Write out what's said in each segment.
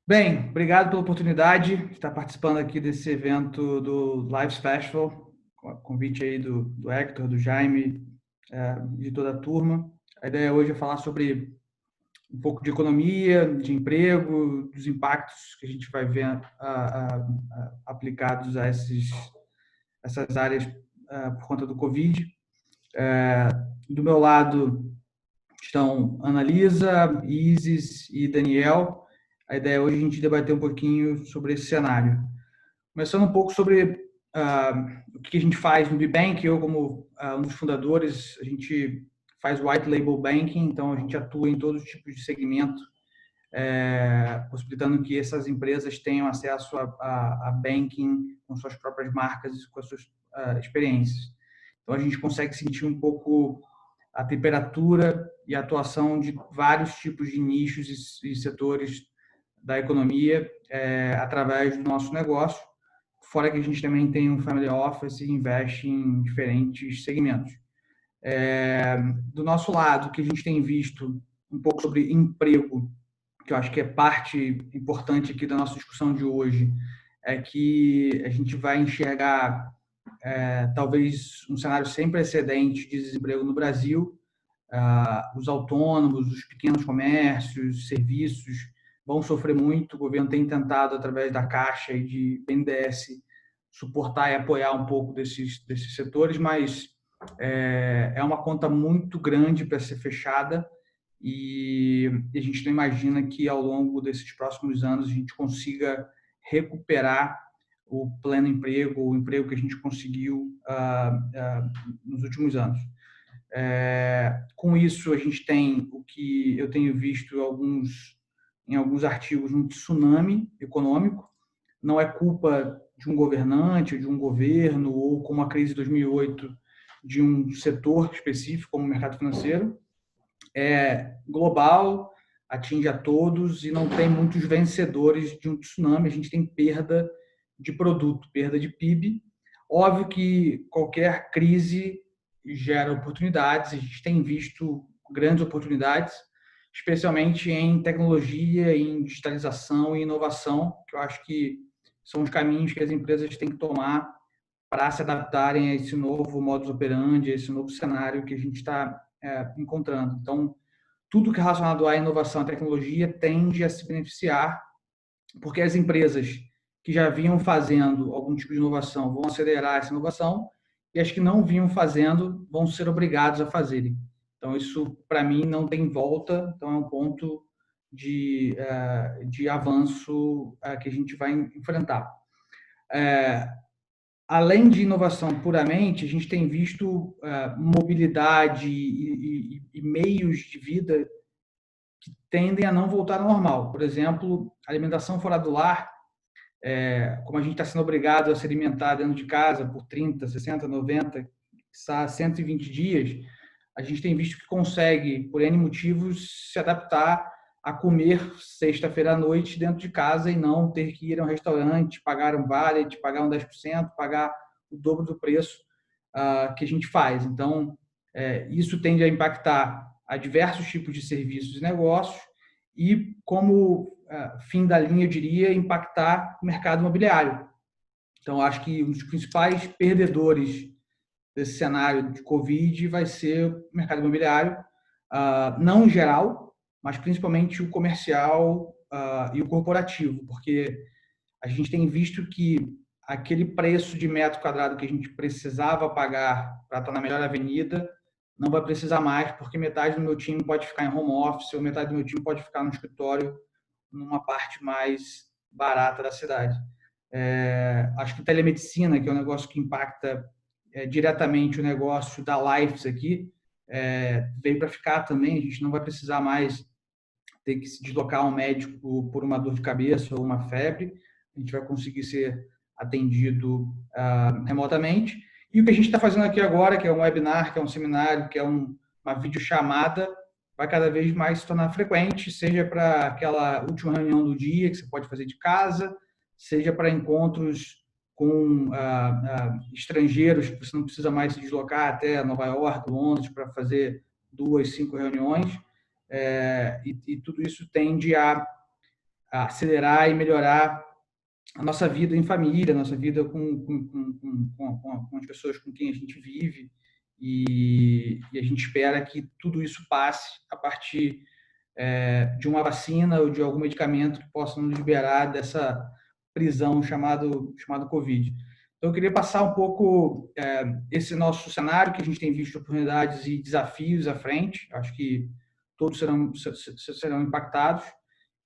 Bem, obrigado pela oportunidade de estar participando aqui desse evento do Lives Festival, com o convite aí do Hector, do Jaime, de toda a turma. A ideia hoje é falar sobre um pouco de economia, de emprego, dos impactos que a gente vai ver aplicados a essas áreas por conta do Covid. Do meu lado estão Analisa, Isis e Daniel. A ideia hoje é a gente debater um pouquinho sobre esse cenário. Começando um pouco sobre o que a gente faz no BBank. Eu, como um dos fundadores, a gente faz white label banking, então a gente atua em todos os tipos de segmento, possibilitando que essas empresas tenham acesso a banking com suas próprias marcas e com as suas experiências. Então a gente consegue sentir um pouco a temperatura e a atuação de vários tipos de nichos e setores da economia através do nosso negócio, fora que a gente também tem um family office e investe em diferentes segmentos. Do nosso lado, o que a gente tem visto um pouco sobre emprego, que eu acho que é parte importante aqui da nossa discussão de hoje, é que a gente vai enxergar talvez um cenário sem precedentes de desemprego no Brasil. Os autônomos, os pequenos comércios, serviços vão sofrer muito. O governo tem tentado, através da Caixa e de BNDES, suportar e apoiar um pouco desses setores, mas é uma conta muito grande para ser fechada e a gente não imagina que ao longo desses próximos anos a gente consiga recuperar o pleno emprego, o emprego que a gente conseguiu nos últimos anos. Com isso, a gente tem o que eu tenho visto em alguns artigos, um tsunami econômico. Não é culpa de um governante, de um governo, ou como a crise de 2008, de um setor específico, como o mercado financeiro. É global, atinge a todos e não tem muitos vencedores de um tsunami. A gente tem perda de produto, perda de PIB. Óbvio que qualquer crise gera oportunidades, a gente tem visto grandes oportunidades, especialmente em tecnologia, em digitalização e inovação, que eu acho que são os caminhos que as empresas têm que tomar para se adaptarem a esse novo modus operandi, a esse novo cenário que a gente está encontrando. Então, tudo que é relacionado à inovação e tecnologia tende a se beneficiar, porque as empresas que já vinham fazendo algum tipo de inovação vão acelerar essa inovação e as que não vinham fazendo vão ser obrigados a fazerem. Então, isso, para mim, não tem volta. Então, é um ponto de avanço que a gente vai enfrentar. Além de inovação puramente, a gente tem visto mobilidade e meios de vida que tendem a não voltar ao normal. Por exemplo, alimentação fora do lar, como a gente está sendo obrigado a se alimentar dentro de casa por 30, 60, 90, 120 dias, a gente tem visto que consegue, por N motivos, se adaptar a comer sexta-feira à noite dentro de casa e não ter que ir a um restaurante, pagar um valet, pagar um 10%, pagar o dobro do preço que a gente faz. Então, isso tende a impactar a diversos tipos de serviços e negócios e, como fim da linha, eu diria, impactar o mercado imobiliário. Então, acho que um dos principais perdedores desse cenário de Covid vai ser o mercado imobiliário, não em geral, mas principalmente o comercial e o corporativo, porque a gente tem visto que aquele preço de metro quadrado que a gente precisava pagar para estar na melhor avenida não vai precisar mais, porque metade do meu time pode ficar em home office ou metade do meu time pode ficar no escritório numa parte mais barata da cidade. Acho que telemedicina, que é um negócio que impacta diretamente o negócio da Lives aqui, veio para ficar também. A gente não vai precisar mais ter que se deslocar a um médico por uma dor de cabeça ou uma febre. A gente vai conseguir ser atendido remotamente. E o que a gente está fazendo aqui agora, que é um webinar, que é um seminário, que é uma videochamada, vai cada vez mais se tornar frequente, seja para aquela última reunião do dia, que você pode fazer de casa, seja para encontros com estrangeiros, que você não precisa mais se deslocar até Nova York, Londres, para fazer 2, 5 reuniões. E tudo isso tende a acelerar e melhorar a nossa vida em família, a nossa vida com as pessoas com quem a gente vive, e a gente espera que tudo isso passe a partir de uma vacina ou de algum medicamento que possa nos liberar dessa prisão chamado Covid. Então, eu queria passar um pouco esse nosso cenário, que a gente tem visto oportunidades e desafios à frente. Acho que todos serão impactados,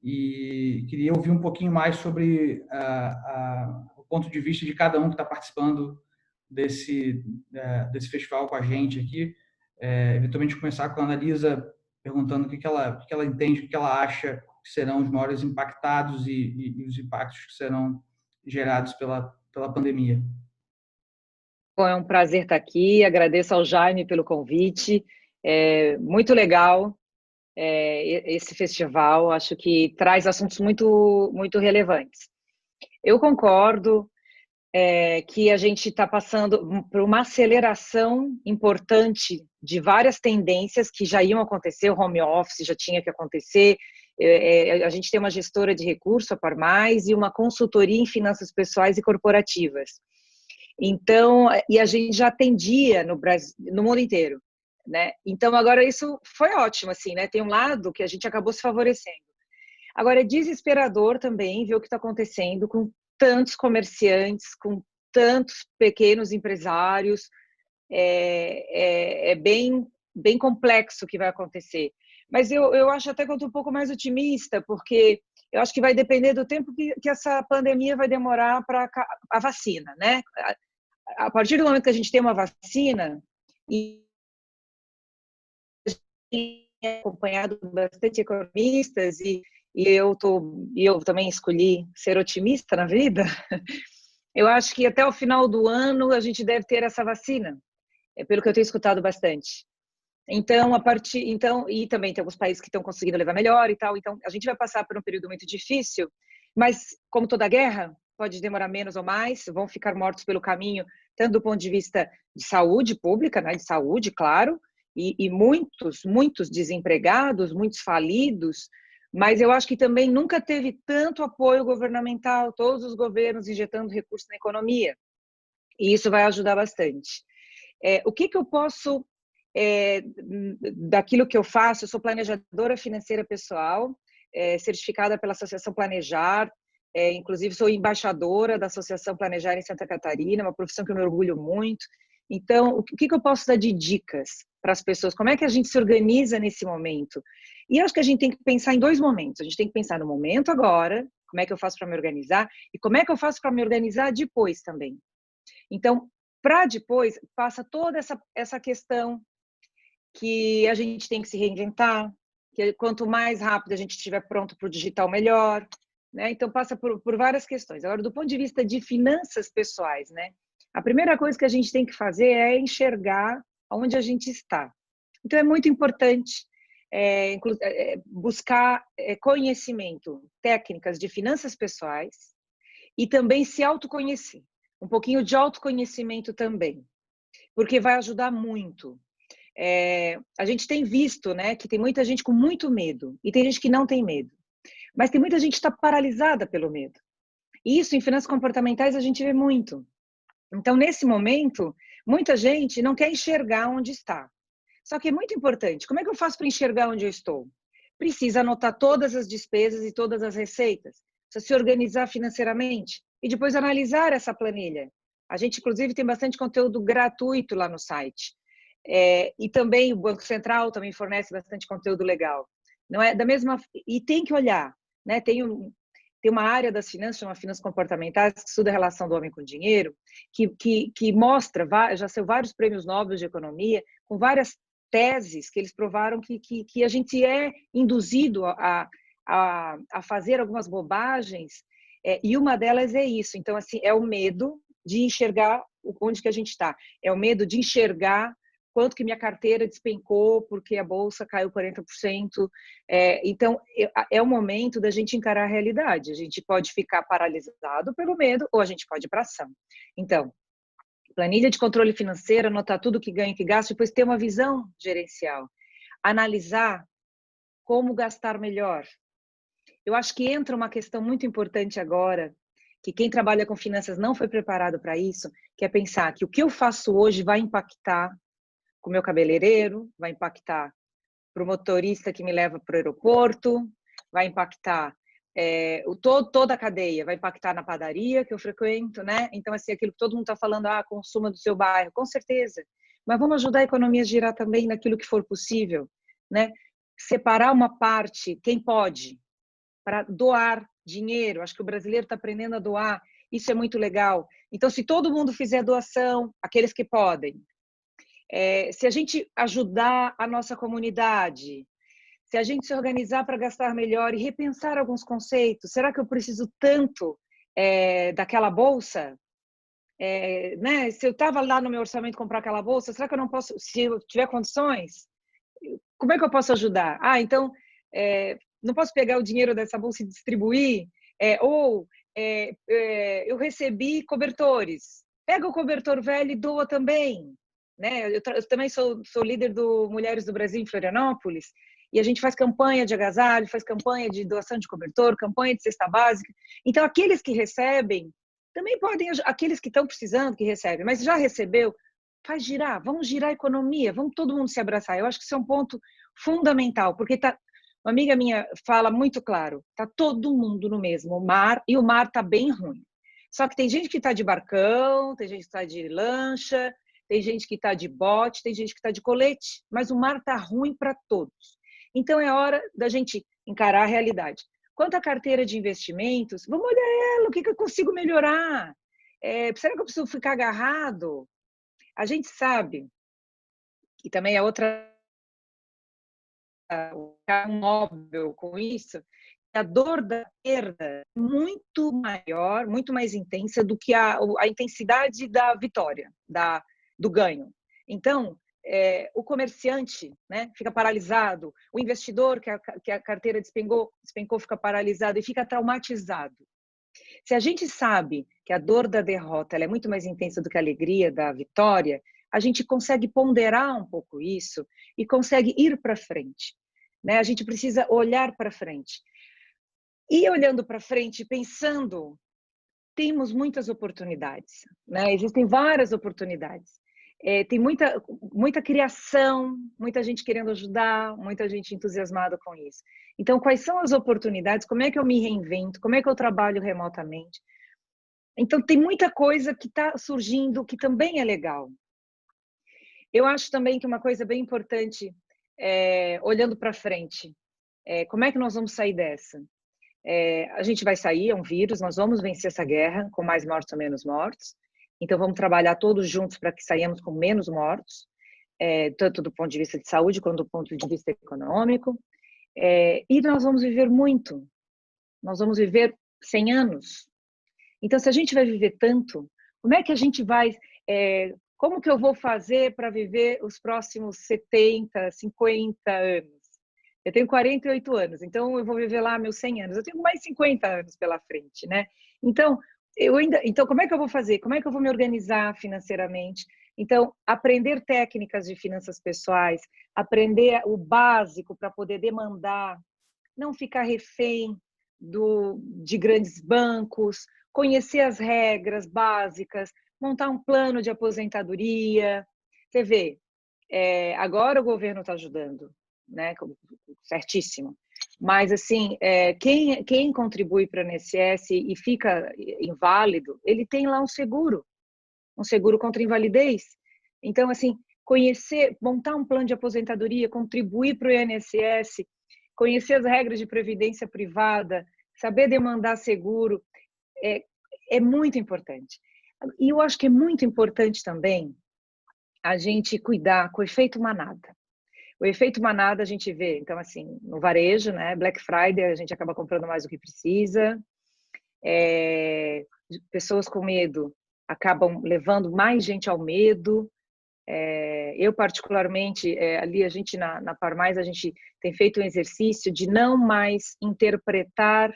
e queria ouvir um pouquinho mais sobre o ponto de vista de cada um que está participando desse festival com a gente aqui. Eventualmente começar com a Annalisa, perguntando o que ela entende, o que ela acha que serão os maiores impactados e os impactos que serão gerados pela pandemia. Bom, é um prazer estar aqui, agradeço ao Jaime pelo convite, é muito legal esse festival, acho que traz assuntos muito relevantes. Eu concordo que a gente está passando por uma aceleração importante de várias tendências que já iam acontecer, o home office já tinha que acontecer, a gente tem uma gestora de recursos, a Parmais, e uma consultoria em finanças pessoais e corporativas. Então, e a gente já atendia no Brasil, no mundo inteiro, né? Então, agora isso foi ótimo, assim, né? Tem um lado que a gente acabou se favorecendo. Agora, é desesperador também ver o que está acontecendo com tantos comerciantes, com tantos pequenos empresários. É bem complexo o que vai acontecer. Mas eu acho até que eu estou um pouco mais otimista, porque eu acho que vai depender do tempo que essa pandemia vai demorar para a vacina, né? A partir do momento que a gente tem uma vacina, e acompanhado bastante economistas, e eu também escolhi ser otimista na vida, eu acho que até o final do ano a gente deve ter essa vacina, pelo que eu tenho escutado bastante. Então, e também tem alguns países que estão conseguindo levar melhor e tal, então a gente vai passar por um período muito difícil, mas como toda guerra, pode demorar menos ou mais, vão ficar mortos pelo caminho, tanto do ponto de vista de saúde pública, né, de saúde, claro, e muitos desempregados, muitos falidos, mas eu acho que também nunca teve tanto apoio governamental, todos os governos injetando recursos na economia, e isso vai ajudar bastante. O que eu posso, daquilo que eu faço, eu sou planejadora financeira pessoal, certificada pela Associação Planejar, inclusive sou embaixadora da Associação Planejar em Santa Catarina, uma profissão que eu me orgulho muito. Então, o que eu posso dar de dicas para as pessoas? Como é que a gente se organiza nesse momento? E acho que a gente tem que pensar em dois momentos. A gente tem que pensar no momento agora, como é que eu faço para me organizar, e como é que eu faço para me organizar depois também. Então, para depois, passa toda essa questão que a gente tem que se reinventar, que quanto mais rápido a gente estiver pronto para o digital, melhor, né? Então, passa por várias questões. Agora, do ponto de vista de finanças pessoais, né? A primeira coisa que a gente tem que fazer é enxergar onde a gente está. Então, é muito importante buscar conhecimento, técnicas de finanças pessoais e também se autoconhecer. Um pouquinho de autoconhecimento também, porque vai ajudar muito. A gente tem visto, né, que tem muita gente com muito medo e tem gente que não tem medo. Mas tem muita gente que está paralisada pelo medo. E isso, em finanças comportamentais, a gente vê muito. Então, nesse momento, muita gente não quer enxergar onde está. Só que é muito importante. Como é que eu faço para enxergar onde eu estou? Precisa anotar todas as despesas e todas as receitas. Precisa se organizar financeiramente e depois analisar essa planilha. A gente, inclusive, tem bastante conteúdo gratuito lá no site. E também o Banco Central também fornece bastante conteúdo legal. Não é da mesma, e tem que olhar, né? Tem uma área das finanças, chama finanças comportamentais, que estuda a relação do homem com o dinheiro, que mostra, já saiu vários prêmios Nobel de economia, com várias teses que eles provaram que a gente é induzido a fazer algumas bobagens, e uma delas é isso. Então, assim, é o medo de enxergar onde que a gente está, é o medo de enxergar quanto que minha carteira despencou porque a bolsa caiu 40%. Então, é o momento da gente encarar a realidade. A gente pode ficar paralisado pelo medo ou a gente pode ir para ação. Então, planilha de controle financeiro, anotar tudo que ganha e que gasta, depois ter uma visão gerencial. Analisar como gastar melhor. Eu acho que entra uma questão muito importante agora, que quem trabalha com finanças não foi preparado para isso, que é pensar que o que eu faço hoje vai impactar com o meu cabeleireiro, vai impactar para o motorista que me leva para o aeroporto, vai impactar toda a cadeia, vai impactar na padaria que eu frequento, né? Então, assim, aquilo que todo mundo está falando, consuma do seu bairro, com certeza. Mas vamos ajudar a economia a girar também naquilo que for possível, né? Separar uma parte, quem pode, para doar dinheiro. Acho que o brasileiro está aprendendo a doar, isso é muito legal. Então, se todo mundo fizer doação, aqueles que podem, se a gente ajudar a nossa comunidade, se a gente se organizar para gastar melhor e repensar alguns conceitos, será que eu preciso tanto daquela bolsa? Né? Se eu estava lá no meu orçamento comprar aquela bolsa, será que eu não posso, se eu tiver condições, como é que eu posso ajudar? Então, não posso pegar o dinheiro dessa bolsa e distribuir? Eu recebi cobertores. Pega o cobertor velho e doa também. Né? Eu também sou líder do Mulheres do Brasil em Florianópolis, e a gente faz campanha de agasalho, faz campanha de doação de cobertor, campanha de cesta básica. Então, aqueles que recebem, também podem, aqueles que estão precisando, que recebem, mas já recebeu, faz girar, vamos girar a economia, vamos todo mundo se abraçar. Eu acho que isso é um ponto fundamental, porque uma amiga minha fala muito claro, está todo mundo no mesmo mar, e o mar está bem ruim. Só que tem gente que está de barcão, tem gente que está de lancha, tem gente que está de bote, tem gente que está de colete, mas o mar está ruim para todos. Então, é hora da gente encarar a realidade. Quanto à carteira de investimentos, vamos olhar ela, o que eu consigo melhorar? Será que eu preciso ficar agarrado? A gente sabe, e também é outra Nobel com isso, a dor da perda é muito maior, muito mais intensa do que a intensidade da vitória, do ganho. Então, o comerciante, né, fica paralisado, o investidor que a carteira despencou, fica paralisado e fica traumatizado. Se a gente sabe que a dor da derrota ela é muito mais intensa do que a alegria da vitória, a gente consegue ponderar um pouco isso e consegue ir para frente. Né? A gente precisa olhar para frente. E olhando para frente, pensando, temos muitas oportunidades. Né? Existem várias oportunidades. Tem muita criação, muita gente querendo ajudar, muita gente entusiasmada com isso. Então, quais são as oportunidades? Como é que eu me reinvento? Como é que eu trabalho remotamente? Então, tem muita coisa que está surgindo que também é legal. Eu acho também que uma coisa bem importante, olhando para frente, como é que nós vamos sair dessa? A gente vai sair, é um vírus, nós vamos vencer essa guerra com mais mortos ou menos mortos. Então, vamos trabalhar todos juntos para que saiamos com menos mortos, tanto do ponto de vista de saúde quanto do ponto de vista econômico. E nós vamos viver muito. Nós vamos viver 100 anos. Então, se a gente vai viver tanto, como é que a gente vai... como que eu vou fazer para viver os próximos 70, 50 anos? Eu tenho 48 anos, então eu vou viver lá meus 100 anos. Eu tenho mais 50 anos pela frente, né? Então, então, como é que eu vou fazer? Como é que eu vou me organizar financeiramente? Então, aprender técnicas de finanças pessoais, aprender o básico para poder demandar, não ficar refém de grandes bancos, conhecer as regras básicas, montar um plano de aposentadoria. Você vê, agora o governo está ajudando, né? Certíssimo. Mas, assim, quem contribui para o INSS e fica inválido, ele tem lá um seguro contra invalidez. Então, assim, conhecer, montar um plano de aposentadoria, contribuir para o INSS, conhecer as regras de previdência privada, saber demandar seguro, é muito importante. E eu acho que é muito importante também a gente cuidar com o efeito manada. O efeito manada a gente vê, então, assim, no varejo, né? Black Friday, a gente acaba comprando mais do que precisa. Pessoas com medo acabam levando mais gente ao medo. Eu, particularmente, ali a gente, na Parmais, a gente tem feito um exercício de não mais interpretar,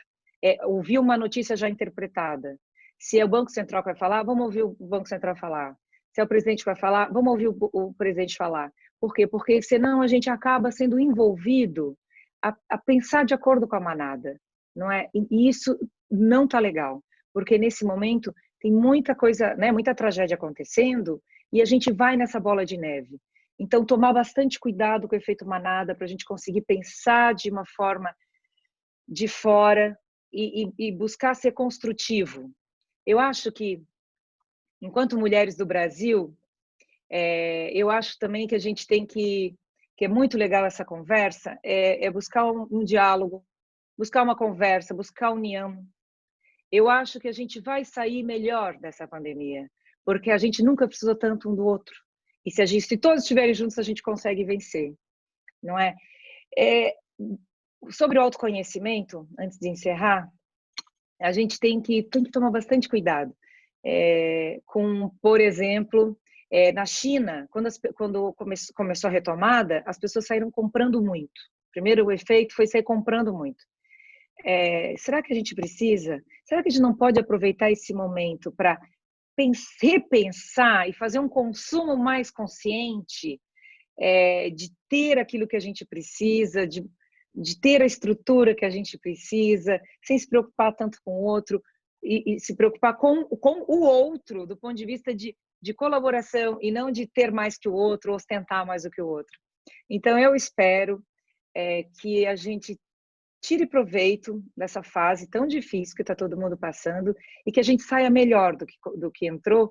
ouvir uma notícia já interpretada. Se é o Banco Central que vai falar, vamos ouvir o Banco Central falar. Se é o presidente que vai falar, vamos ouvir o presidente falar. Por quê? Porque senão a gente acaba sendo envolvido a pensar de acordo com a manada. não é? E isso não está legal, porque nesse momento tem muita coisa, né, muita tragédia acontecendo e a gente vai nessa bola de neve. Então, tomar bastante cuidado com o efeito manada para a gente conseguir pensar de uma forma de fora e buscar ser construtivo. Eu acho que, enquanto mulheres do Brasil, eu acho também que a gente tem que é muito legal essa conversa, buscar um diálogo, buscar uma conversa, buscar união. Eu acho que a gente vai sair melhor dessa pandemia, porque a gente nunca precisou tanto um do outro. E se todos estiverem juntos, a gente consegue vencer, não é? Sobre o autoconhecimento, antes de encerrar, a gente tem que tomar bastante cuidado com, por exemplo, na China, quando começou a retomada, as pessoas saíram comprando muito. Primeiro, o efeito foi sair comprando muito. Será que a gente precisa? Será que a gente não pode aproveitar esse momento para repensar e fazer um consumo mais consciente, de ter aquilo que a gente precisa, de ter a estrutura que a gente precisa, sem se preocupar tanto com o outro e se preocupar com o outro, do ponto de vista de colaboração e não de ter mais que o outro, ostentar mais do que o outro. Então, eu espero que a gente tire proveito dessa fase tão difícil que está todo mundo passando e que a gente saia melhor do que entrou,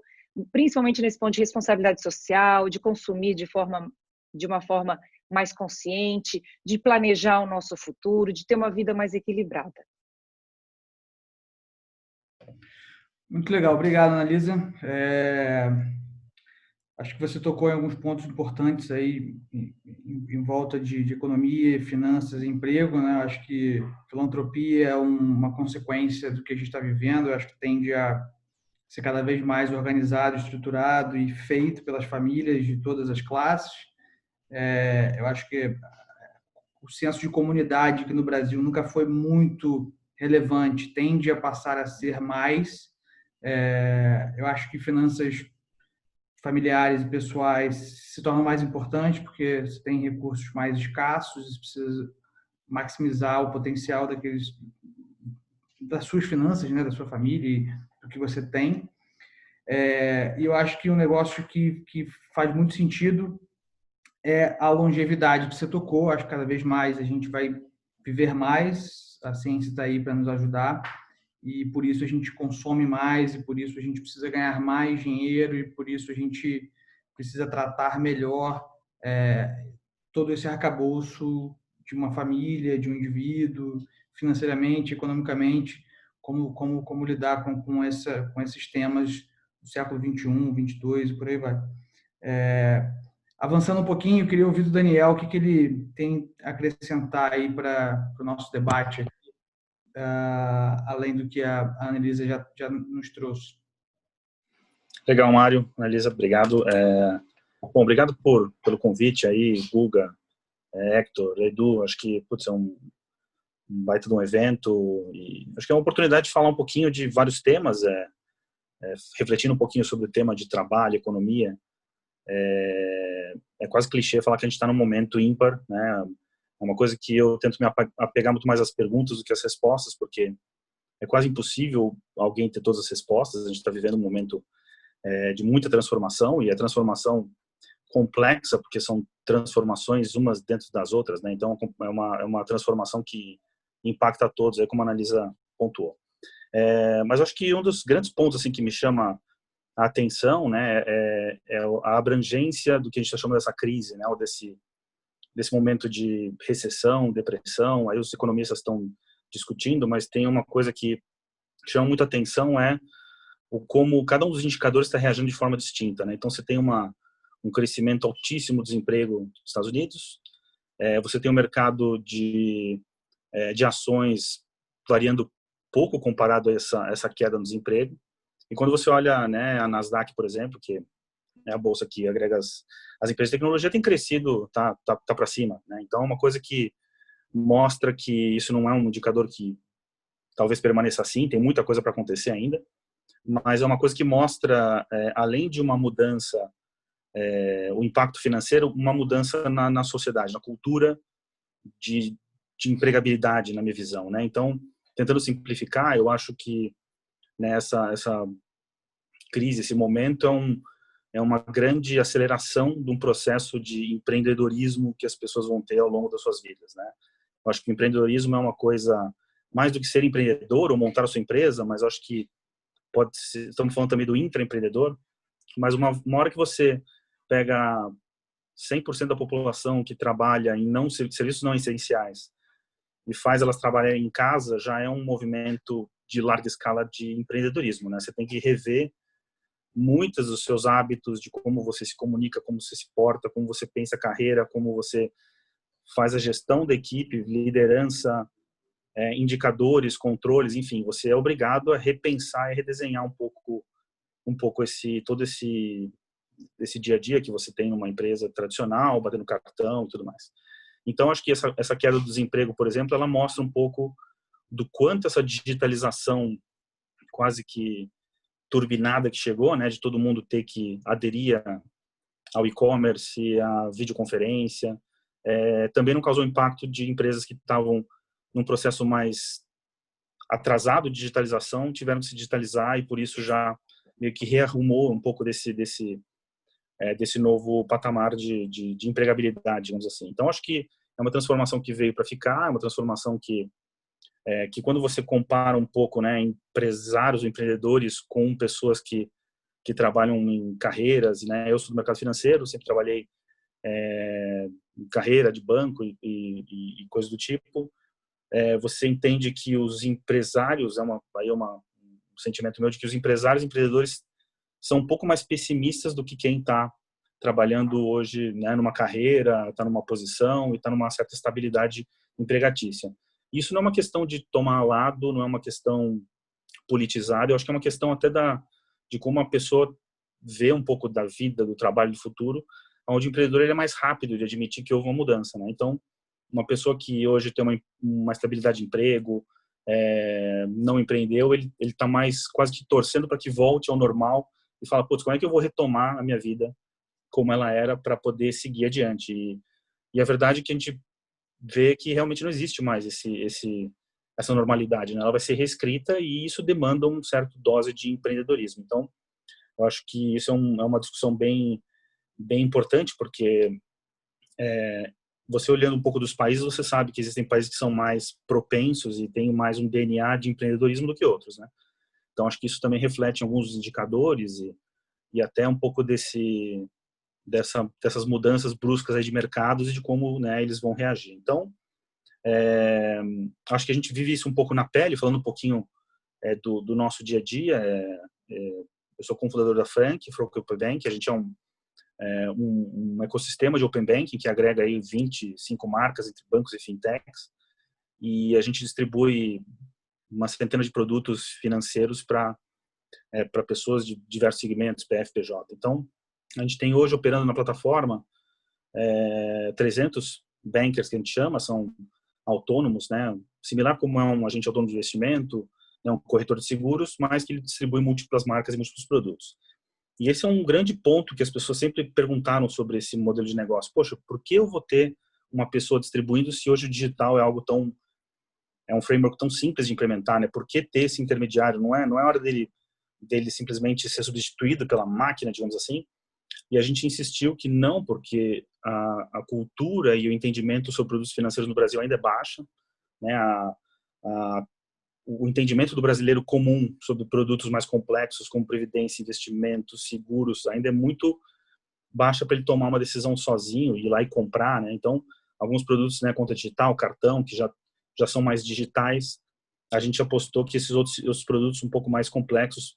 principalmente nesse ponto de responsabilidade social, de consumir de uma forma mais consciente, de planejar o nosso futuro, de ter uma vida mais equilibrada. Muito legal, obrigado, Analisa. Acho que você tocou em alguns pontos importantes aí em volta de economia, finanças e emprego, né? Acho que filantropia é uma consequência do que a gente está vivendo. Acho que tende a ser cada vez mais organizado, estruturado e feito pelas famílias de todas as classes. Eu acho que o senso de comunidade, que no Brasil nunca foi muito relevante, tende a passar a ser mais. Eu acho que finanças familiares e pessoais se tornam mais importantes porque você tem recursos mais escassos, você precisa maximizar o potencial das suas finanças, né, da sua família e do que você tem. E eu acho que um negócio que faz muito sentido é a longevidade que você tocou. Acho que cada vez mais a gente vai viver mais, a ciência está aí para nos ajudar, e por isso a gente consome mais, e por isso a gente precisa ganhar mais dinheiro, e por isso a gente precisa tratar melhor todo esse arcabouço de uma família, de um indivíduo, financeiramente, economicamente, como lidar com esses temas do século 21, 22 e por aí vai. Avançando um pouquinho, eu queria ouvir do Daniel o que ele tem a acrescentar aí para o nosso debate, além do que a Annelisa já nos trouxe. Legal, Mário, Annelisa, obrigado. Bom, obrigado pelo convite aí, Guga, Hector, Edu. Acho que putz, é um baita de um evento e acho que é uma oportunidade de falar um pouquinho de vários temas, refletindo um pouquinho sobre o tema de trabalho, economia. É quase clichê falar que a gente está num momento ímpar, né? É uma coisa que eu tento me apegar muito mais às perguntas do que às respostas, porque é quase impossível alguém ter todas as respostas. A gente está vivendo um momento de muita transformação, e a transformação complexa, porque são transformações umas dentro das outras, né? Então é uma transformação que impacta a todos, aí como a Annelisa pontuou. Mas eu acho que um dos grandes pontos assim que me chama a atenção, né, é a abrangência do que a gente está chamando dessa crise, né, ou desse momento de recessão, depressão. Aí os economistas estão discutindo, mas tem uma coisa que chama muita atenção, como cada um dos indicadores está reagindo de forma distinta, né? Então você tem um crescimento altíssimo do desemprego nos Estados Unidos, você tem um mercado de ações variando pouco comparado a essa queda no desemprego. E quando você olha, né, a Nasdaq, por exemplo, que é a bolsa que agrega as empresas de tecnologia, tem crescido, tá para cima, né? Então é uma coisa que mostra que isso não é um indicador que talvez permaneça assim, tem muita coisa para acontecer ainda, mas é uma coisa que mostra, além de uma mudança, o impacto financeiro, uma mudança na sociedade, na cultura de empregabilidade, na minha visão, né? Então, tentando simplificar, eu acho que, né, essa crise, esse momento é uma grande aceleração de um processo de empreendedorismo que as pessoas vão ter ao longo das suas vidas, né? Eu acho que o empreendedorismo é uma coisa mais do que ser empreendedor ou montar a sua empresa, mas eu acho que pode ser, estamos falando também do intraempreendedor, mas uma hora que você pega 100% da população que trabalha em serviços não essenciais e faz elas trabalharem em casa, já é um movimento de larga escala de empreendedorismo, né? Você tem que rever muitos dos seus hábitos, de como você se comunica, como você se porta, como você pensa a carreira, como você faz a gestão da equipe, liderança, indicadores, controles, enfim, você é obrigado a repensar e redesenhar um pouco todo esse dia a dia que você tem numa empresa tradicional, batendo cartão e tudo mais. Então, acho que essa queda do desemprego, por exemplo, ela mostra um pouco do quanto essa digitalização quase que turbinada que chegou, né, de todo mundo ter que aderir ao e-commerce, à videoconferência, também não causou impacto de empresas que estavam num processo mais atrasado de digitalização, tiveram que se digitalizar e por isso já meio que rearrumou um pouco desse novo patamar de empregabilidade, digamos assim. Então, acho que é uma transformação que veio para ficar, é uma transformação que quando você compara um pouco, né, empresários ou empreendedores com pessoas que trabalham em carreiras, né, eu sou do mercado financeiro, sempre trabalhei em carreira de banco e coisas do tipo, você entende que os empresários, um sentimento meu de que os empresários e empreendedores são um pouco mais pessimistas do que quem está trabalhando hoje, né, numa carreira, está numa posição e está numa certa estabilidade empregatícia. Isso não é uma questão de tomar lado, não é uma questão politizada, eu acho que é uma questão até de como a pessoa vê um pouco da vida, do trabalho do futuro, onde o empreendedor ele é mais rápido de admitir que houve uma mudança, né? Então, uma pessoa que hoje tem uma estabilidade de emprego, não empreendeu, ele está mais quase que torcendo para que volte ao normal e fala, putz, como é que eu vou retomar a minha vida como ela era para poder seguir adiante? E a verdade é que a gente vê que realmente não existe mais essa normalidade, né? Ela vai ser reescrita e isso demanda uma certa dose de empreendedorismo. Então, eu acho que isso é uma discussão bem importante, porque você olhando um pouco dos países, você sabe que existem países que são mais propensos e têm mais um DNA de empreendedorismo do que outros, né? Então, acho que isso também reflete em alguns indicadores e até um pouco dessas mudanças bruscas aí de mercados e de como, né, eles vão reagir. Então, acho que a gente vive isso um pouco na pele, falando um pouquinho do nosso dia a dia. Eu sou cofundador da Frank Open Bank, a gente é um ecossistema de Open Banking que agrega aí 25 marcas entre bancos e fintechs, e a gente distribui uma centena de produtos financeiros para pessoas de diversos segmentos, PF, PJ. Então, a gente tem hoje operando na plataforma 300 bankers, que a gente chama, são autônomos, né? Similar como é um agente autônomo de investimento, um corretor de seguros, mas que ele distribui múltiplas marcas e múltiplos produtos. E esse é um grande ponto que as pessoas sempre perguntaram sobre esse modelo de negócio. Poxa, por que eu vou ter uma pessoa distribuindo se hoje o digital é algo é um framework tão simples de implementar, né? Por que ter esse intermediário? Não é hora dele simplesmente ser substituído pela máquina, digamos assim. E a gente insistiu que não, porque a cultura e o entendimento sobre produtos financeiros no Brasil ainda é baixa, né? O entendimento do brasileiro comum sobre produtos mais complexos, como previdência, investimentos, seguros, ainda é muito baixa para ele tomar uma decisão sozinho, ir lá e comprar, né? Então, alguns produtos, né, conta digital, cartão, que já são mais digitais, a gente apostou que esses outros produtos um pouco mais complexos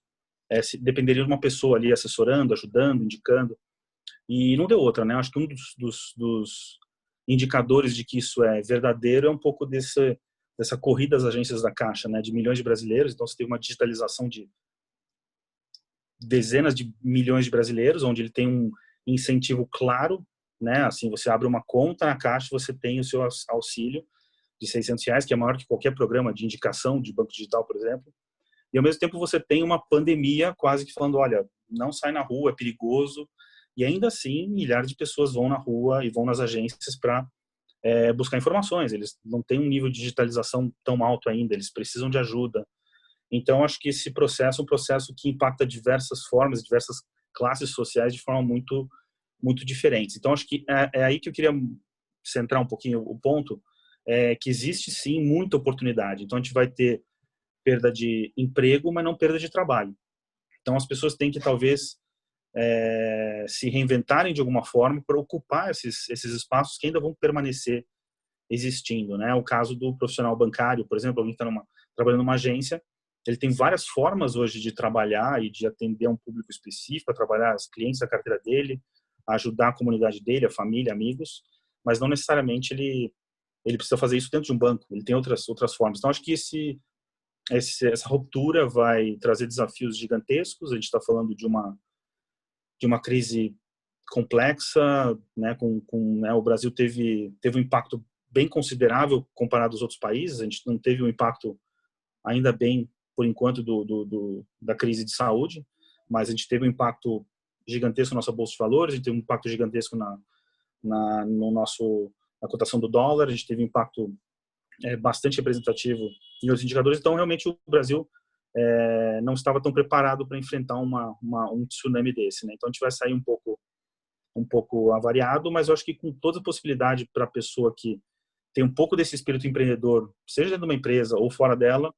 dependeriam de uma pessoa ali assessorando, ajudando, indicando, e não deu outra, né? Acho que um dos indicadores de que isso é verdadeiro é um pouco dessa corrida às agências da Caixa, né, de milhões de brasileiros. Então, você tem uma digitalização de dezenas de milhões de brasileiros, onde ele tem um incentivo claro, né? Assim, você abre uma conta na Caixa, você tem o seu auxílio de R$600, que é maior que qualquer programa de indicação de banco digital, por exemplo. E, ao mesmo tempo, você tem uma pandemia quase que falando, olha, não sai na rua, é perigoso. E, ainda assim, milhares de pessoas vão na rua e vão nas agências para buscar informações. Eles não têm um nível de digitalização tão alto ainda, eles precisam de ajuda. Então, acho que esse processo é um processo que impacta diversas formas, diversas classes sociais de forma muito, muito diferentes. Então, acho que é aí que eu queria centrar um pouquinho o ponto, que existe sim muita oportunidade. Então, a gente vai ter perda de emprego, mas não perda de trabalho. Então, as pessoas têm que talvez se reinventarem de alguma forma para ocupar esses espaços que ainda vão permanecer existindo, né? O caso do profissional bancário, por exemplo, alguém que está trabalhando numa agência, ele tem várias formas hoje de trabalhar e de atender um público específico, a trabalhar os clientes da carteira dele, a ajudar a comunidade dele, a família, amigos, mas não necessariamente ele precisa fazer isso dentro de um banco, ele tem outras formas. Então, acho que essa ruptura vai trazer desafios gigantescos. A gente está falando de uma crise complexa, né? Né, o Brasil teve um impacto bem considerável comparado aos outros países. A gente não teve um impacto, ainda bem, por enquanto, da crise de saúde, mas a gente teve um impacto gigantesco na nossa bolsa de valores, a gente teve um impacto gigantesco na cotação do dólar, a gente teve um impacto bastante representativo em outros indicadores. Então, realmente, o Brasil não estava tão preparado para enfrentar um tsunami desse, né? Então, a gente vai sair um pouco avariado, mas eu acho que com toda a possibilidade para a pessoa que tem um pouco desse espírito empreendedor, seja dentro de uma empresa ou fora dela,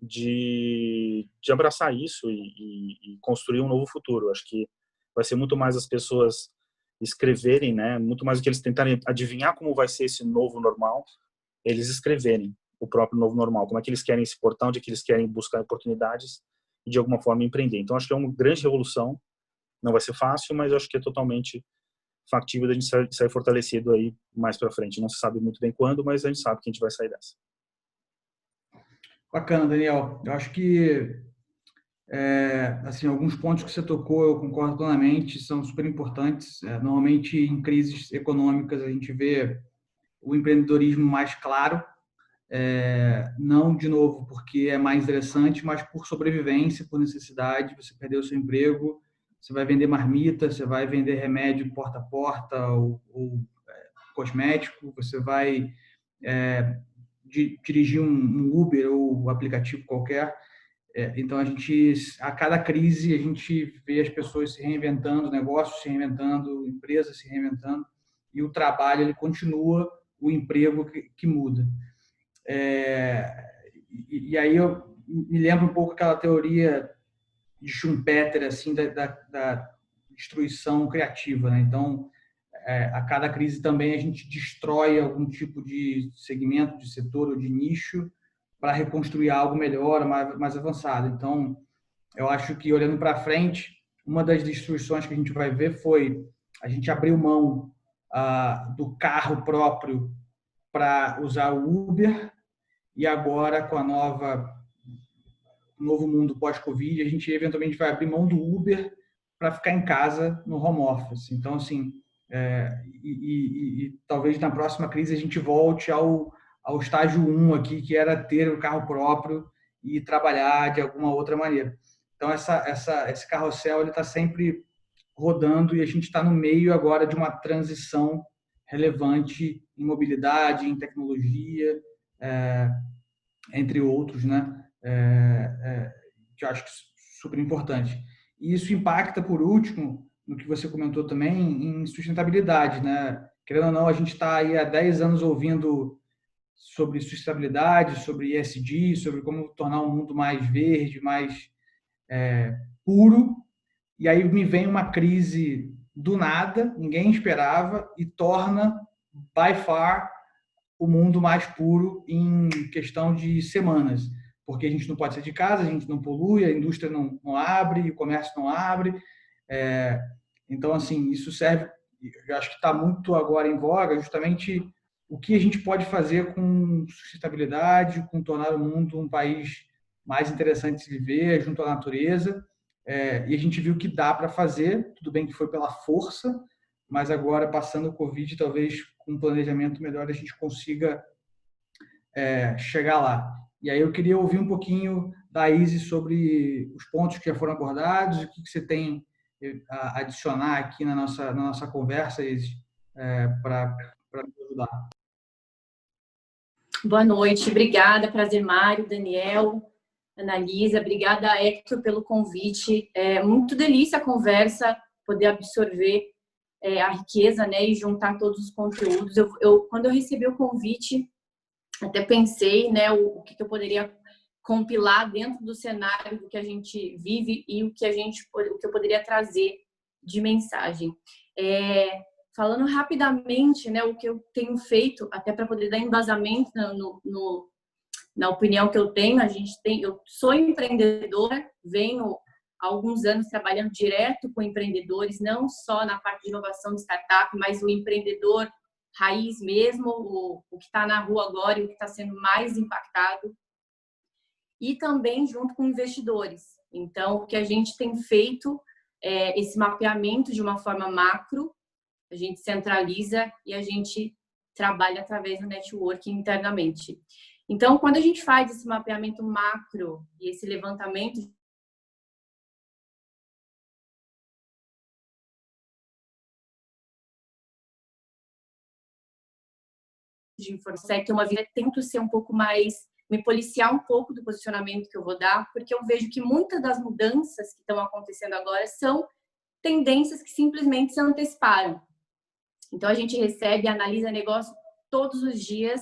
de abraçar isso e construir um novo futuro. Acho que vai ser muito mais as pessoas escreverem, né? Muito mais do que eles tentarem adivinhar como vai ser esse novo normal, eles escreverem o próprio novo normal, como é que eles querem se portar, onde é que eles querem buscar oportunidades e de alguma forma empreender. Então, acho que é uma grande revolução. Não vai ser fácil, mas acho que é totalmente factível da gente sair fortalecido aí mais para frente. Não se sabe muito bem quando, mas a gente sabe que a gente vai sair dessa. Bacana, Daniel. Eu acho que assim, alguns pontos que você tocou, eu concordo plenamente, são super importantes. Normalmente, em crises econômicas, a gente vê o empreendedorismo mais claro, não, de novo, porque é mais interessante, mas por sobrevivência, por necessidade. Você perdeu o seu emprego, você vai vender marmita, você vai vender remédio porta a porta ou cosmético, você vai dirigir um Uber ou aplicativo qualquer. Então, a cada crise, a gente vê as pessoas se reinventando, negócios se reinventando, empresas se reinventando, e o trabalho ele continua, o emprego que muda. E aí eu me lembro um pouco aquela teoria de Schumpeter, assim, da destruição criativa, né? Então, a cada crise também a gente destrói algum tipo de segmento, de setor ou de nicho para reconstruir algo melhor, mais avançado. Então, eu acho que, olhando para frente, uma das destruições que a gente vai ver foi a gente abriu mão do carro próprio para usar o Uber, e agora, com o novo mundo pós-Covid, a gente eventualmente vai abrir mão do Uber para ficar em casa no home office. Então, assim, talvez na próxima crise a gente volte ao estágio 1 aqui, que era ter o carro próprio e trabalhar de alguma outra maneira. Então, esse carrossel ele está sempre rodando, e a gente está no meio agora de uma transição relevante em mobilidade, em tecnologia, entre outros, né? Que eu acho super importante. E isso impacta, por último, no que você comentou também, em sustentabilidade, né? Querendo ou não, a gente está aí há 10 anos ouvindo sobre sustentabilidade, sobre ESG, sobre como tornar o mundo mais verde, mais puro, e aí me vem uma crise do nada, ninguém esperava, e torna, by far, o mundo mais puro em questão de semanas, porque a gente não pode sair de casa, a gente não polui, a indústria não abre, o comércio não abre. Então, assim, isso serve, eu acho que está muito agora em voga, justamente o que a gente pode fazer com sustentabilidade, com tornar o mundo um país mais interessante de se viver, junto à natureza. E a gente viu que dá para fazer, tudo bem que foi pela força, mas agora, passando o Covid, talvez com um planejamento melhor a gente consiga chegar lá. E aí eu queria ouvir um pouquinho da Izzy sobre os pontos que já foram abordados, o que você tem a adicionar aqui na nossa conversa, Izzy, para me ajudar. Boa noite, obrigada, prazer, Mário, Daniel, Analisa, obrigada, Hector, pelo convite. É muito delícia a conversa, poder absorver a riqueza, né, e juntar todos os conteúdos. Quando eu recebi o convite, até pensei, né, o que eu poderia compilar dentro do cenário do que a gente vive e o que eu poderia trazer de mensagem. Falando rapidamente, né, o que eu tenho feito, até para poder dar embasamento na opinião que eu tenho, eu sou empreendedora, venho há alguns anos trabalhando direto com empreendedores, não só na parte de inovação de startup, mas o empreendedor raiz mesmo, o que está na rua agora e o que está sendo mais impactado, e também junto com investidores. Então, o que a gente tem feito é esse mapeamento de uma forma macro, a gente centraliza e a gente trabalha através do networking internamente. Então, quando a gente faz esse mapeamento macro e esse levantamento de informação, que uma vida, tento ser um pouco mais, me policiar um pouco do posicionamento que eu vou dar, porque eu vejo que muitas das mudanças que estão acontecendo agora são tendências que simplesmente se anteciparam. Então, a gente recebe e analisa negócio todos os dias,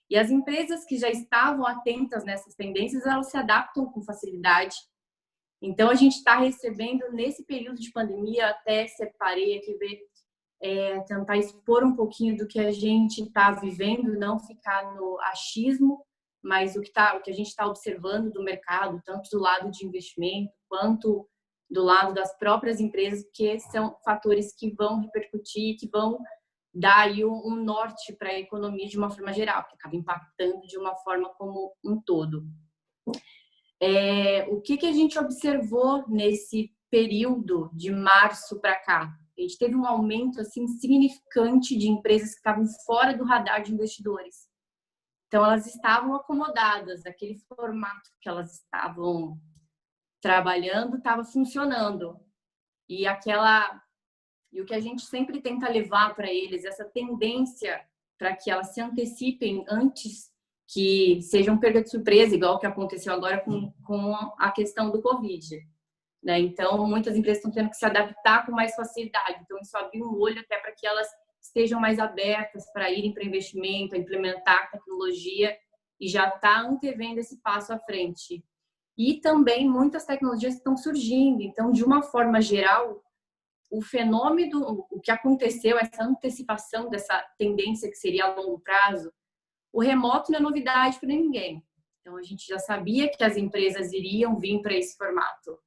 e as empresas que já estavam atentas nessas tendências, elas se adaptam com facilidade. Então, a gente está recebendo, nesse período de pandemia, até separei aqui, tentar expor um pouquinho do que a gente está vivendo, não ficar no achismo, mas o que a gente está observando do mercado, tanto do lado de investimento, quanto do lado das próprias empresas, porque são fatores que vão repercutir, que vão dar aí um norte para a economia de uma forma geral, que acaba impactando de uma forma como um todo. O que a gente observou nesse período de março para cá? A gente teve um aumento assim significante de empresas que estavam fora do radar de investidores. Então, elas estavam acomodadas, aquele formato que elas estavam trabalhando estava funcionando. E o que a gente sempre tenta levar para eles, essa tendência para que elas se antecipem antes que sejam perda de surpresa, igual o que aconteceu agora com a questão do Covid. Né? Então, muitas empresas estão tendo que se adaptar com mais facilidade. Então, isso abriu um olho até para que elas estejam mais abertas para irem para investimento, a implementar tecnologia e já está antevendo esse passo à frente. E também muitas tecnologias estão surgindo. Então, de uma forma geral, o fenômeno, o que aconteceu, essa antecipação dessa tendência que seria a longo prazo, o remoto não é novidade para ninguém. Então, a gente já sabia que as empresas iriam vir para esse formato.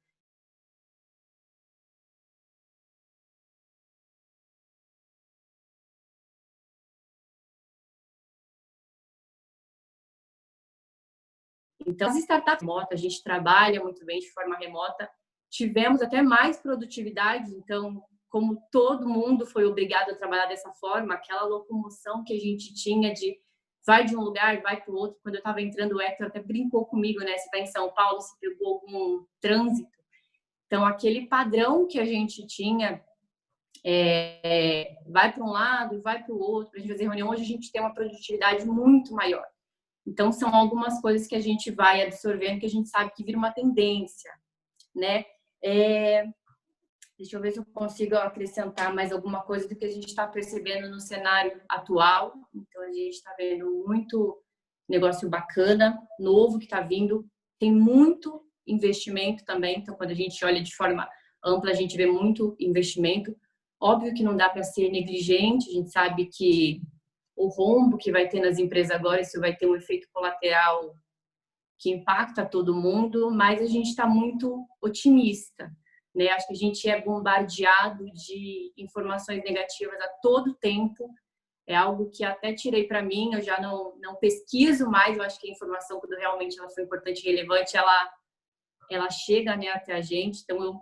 Então, as startups remotas, a gente trabalha muito bem de forma remota, tivemos até mais produtividade, então, como todo mundo foi obrigado a trabalhar dessa forma, aquela locomoção que a gente tinha de vai de um lugar, vai para o outro. Quando eu estava entrando, o Hector até brincou comigo, né? Você está em São Paulo, você pegou algum trânsito. Então, aquele padrão que a gente tinha, vai para um lado, vai para o outro, para a gente fazer reunião, hoje a gente tem uma produtividade muito maior. Então, são algumas coisas que a gente vai absorvendo, que a gente sabe que vira uma tendência, né? Deixa eu ver se eu consigo acrescentar mais alguma coisa do que a gente está percebendo no cenário atual. Então, a gente está vendo muito negócio bacana, novo que está vindo. Tem muito investimento também. Então, quando a gente olha de forma ampla, a gente vê muito investimento. Óbvio que não dá para ser negligente. A gente sabe que o rombo que vai ter nas empresas agora, isso vai ter um efeito colateral que impacta todo mundo, mas a gente está muito otimista. Né? Acho que a gente é bombardeado de informações negativas a todo tempo. É algo que até tirei para mim, eu já não pesquiso mais. Eu acho que a informação, quando realmente ela foi importante e relevante, ela chega, né, até a gente. Então, eu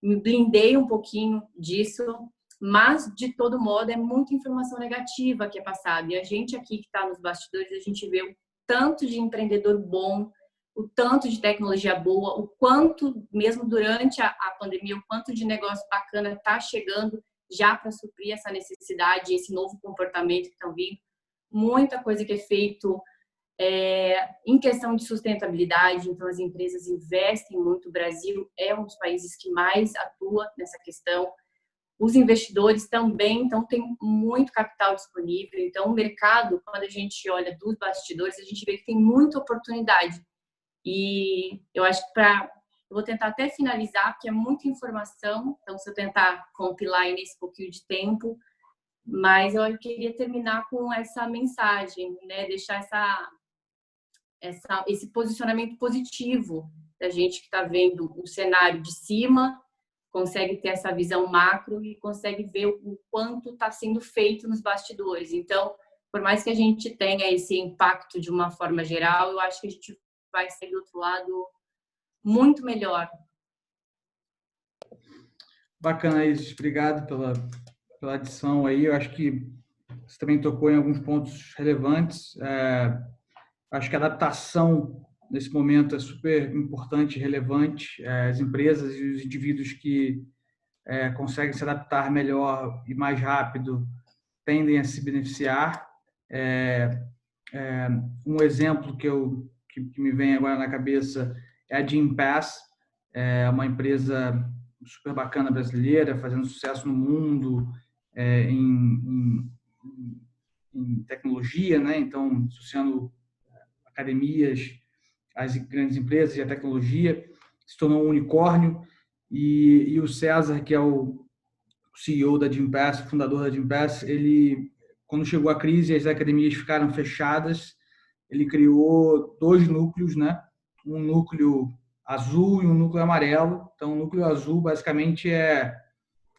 me blindei um pouquinho disso, mas, de todo modo, é muita informação negativa que é passada. E a gente aqui que está nos bastidores, a gente vê o tanto de empreendedor bom, o tanto de tecnologia boa, o quanto, mesmo durante a pandemia, o quanto de negócio bacana está chegando já para suprir essa necessidade, esse novo comportamento que estão vindo. Muita coisa que é feito Em questão de sustentabilidade, então as empresas investem muito. O Brasil é um dos países que mais atua nessa questão. Os investidores também, então tem muito capital disponível. Então o mercado, quando a gente olha dos bastidores, a gente vê que tem muita oportunidade. E eu acho que eu vou tentar até finalizar, porque é muita informação, então se eu tentar compilar aí nesse pouquinho de tempo, mas eu queria terminar com essa mensagem, né? Deixar esse posicionamento positivo da gente que está vendo o cenário de cima, consegue ter essa visão macro e consegue ver o quanto está sendo feito nos bastidores. Então, por mais que a gente tenha esse impacto de uma forma geral, eu acho que a gente vai sair do outro lado muito melhor. Bacana, Isis. Obrigado pela adição aí. Eu acho que você também tocou em alguns pontos relevantes. Acho que a adaptação nesse momento é super importante e relevante. As empresas e os indivíduos que conseguem se adaptar melhor e mais rápido tendem a se beneficiar. Um exemplo que me vem agora na cabeça é a Gympass, uma empresa super bacana brasileira, fazendo sucesso no mundo em tecnologia, né? Então, associando academias às grandes empresas e a tecnologia, se tornou um unicórnio. E o César, que é o CEO da Gympass, fundador da Gympass, ele, quando chegou a crise e as academias ficaram fechadas, ele criou 2 núcleos, né? Um núcleo azul e um núcleo amarelo. Então, o núcleo azul basicamente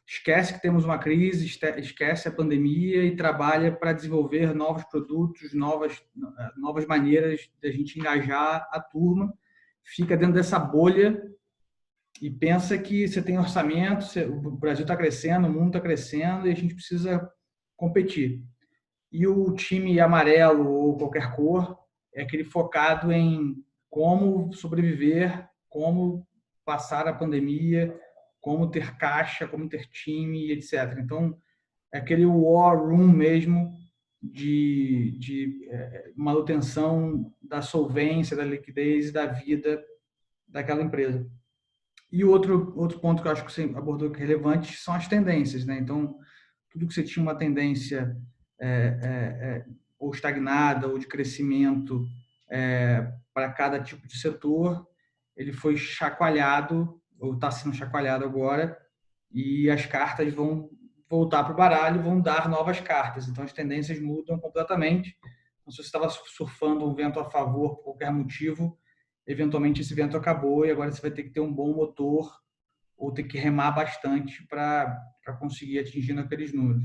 esquece que temos uma crise, esquece a pandemia e trabalha para desenvolver novos produtos, novas maneiras de a gente engajar a turma. Fica dentro dessa bolha e pensa que você tem orçamento, o Brasil está crescendo, o mundo está crescendo e a gente precisa competir. E o time amarelo ou qualquer cor é aquele focado em como sobreviver, como passar a pandemia, como ter caixa, como ter time, etc. Então, é aquele war room mesmo de manutenção da solvência, da liquidez e da vida daquela empresa. E outro ponto que eu acho que você abordou que é relevante são as tendências, né? Então, tudo que você tinha uma tendência ou estagnada ou de crescimento para cada tipo de setor, ele foi chacoalhado ou está sendo chacoalhado agora e as cartas vão voltar para o baralho e vão dar novas cartas. Então, as tendências mudam completamente. Então, se você estava surfando um vento a favor por qualquer motivo, eventualmente esse vento acabou e agora você vai ter que ter um bom motor ou ter que remar bastante para conseguir atingir aqueles números.